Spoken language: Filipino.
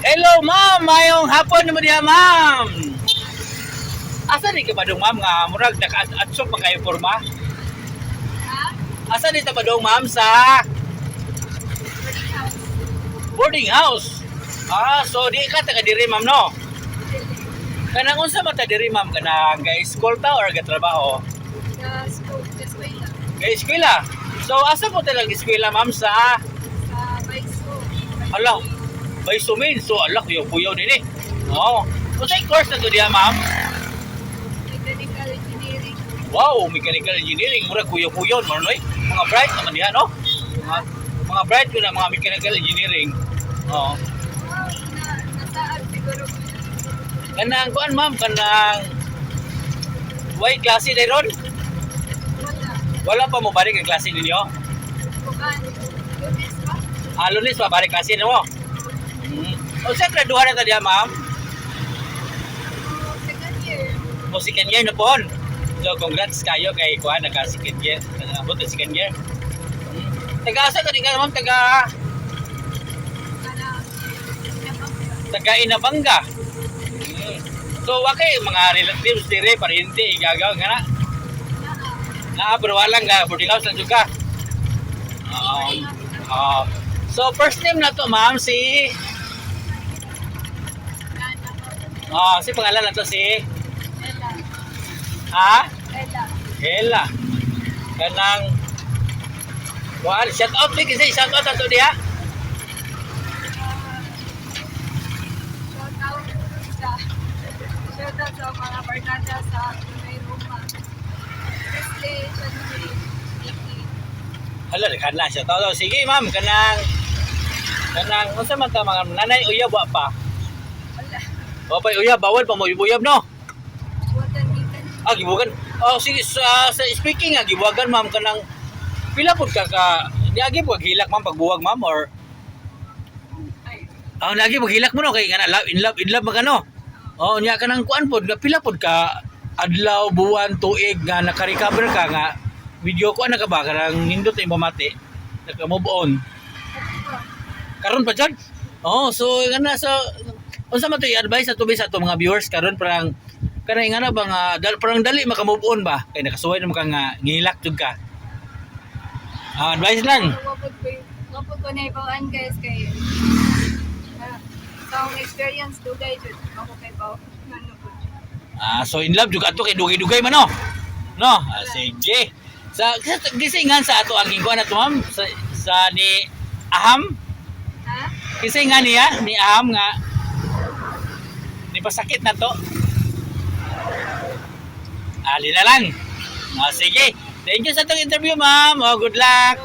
Hello, ma'am. Mayong hapon naman diha, ma'am. Asa di ka ba dong, ma'am, nga murag naka-atsok pa kayo porma? Ha? Asa di ta ba dong, ma'am, sa Boarding house. boarding house? So di ka taga diri, ma'am, no? Kanang unsa man ta diri, ma'am, kanang ga-school ta or ga-trabaho? Sa school. Sa eskwela. Ga-eskwela. So asa po talaga eskwela, ma'am, sa Sa bike school. ala, by sumin. So ala, kuyaw-kuyaw din eh. Oo. Unsay course na to diha, ma'am? Mechanical engineering. Wow, mechanical engineering. Murag kuyaw-kuyaw, manoy. Mga bright naman diha, no? Mga bright ko na mga mechanical engineering. Oo. Nasaan siguro. Kanang kuan, ma'am, kanang white klase dayron. Wala. Wala pa mo balik ang klase ninyo. Bukan. Lunes pa? Lunes pa balik klase nimo. O sa graduhan na ta diha, ma'am. Second year. O second year na po. So congrats kayo kay kuan naka second year. Abot na second year. Taga asa ka di ka, ma'am? Taga Inabanga. So wakay mga relatives dire pariente igagaw nga na. Pero wala nga boarding house lang jud ka. So first name na to, ma'am, si si pangalan na to si Ella. ha? Ella. Hela. Kanang shout out big say shout out ato diha. Shout out sa mga barkada sa Tunay Roma. Wesley, Shanti, Nikki. Hala, kana shout out. Sige, ma'am, kanang unsa man ta mga nanay uyab wa pa. Wala. O pa uyab bawal pa mo uyab no. Water Gitan. Gibugan. Sige sa speaking gibugan, ma'am, kanang pila pud ka niagi pag hilak, ma'am, pagbuwag, ma'am, or Ay. lagi maghilak mo no kay kana in love magano. Nya kanang kuan pod nga pila pod ka adlaw, buwan, tuig nga naka-recover ka nga video ko ana ka ba kanang nindot imong mati naka-move on. Karon pa jud. So kana so unsa man to i-advise ato sa ato mga viewers karon parang kanang nga na ba nga parang dali maka-move on ba kay nakasuway naman ka nga ngilak jud ka. Advice lang. Wapod ko na ibawaan guys kay sa akong experience dugay jud ako kay baw manupod. So in love jud ato kay dugay-dugay man no. No, sige. Sa gisingan sa ato ang hingkuan ato, ma'am, sa ni Aham. Ha? Gisingan niya ni Aham nga ni pasakit na to. Ali na lang. Sige. Thank you sa itong interview, ma'am. Good luck.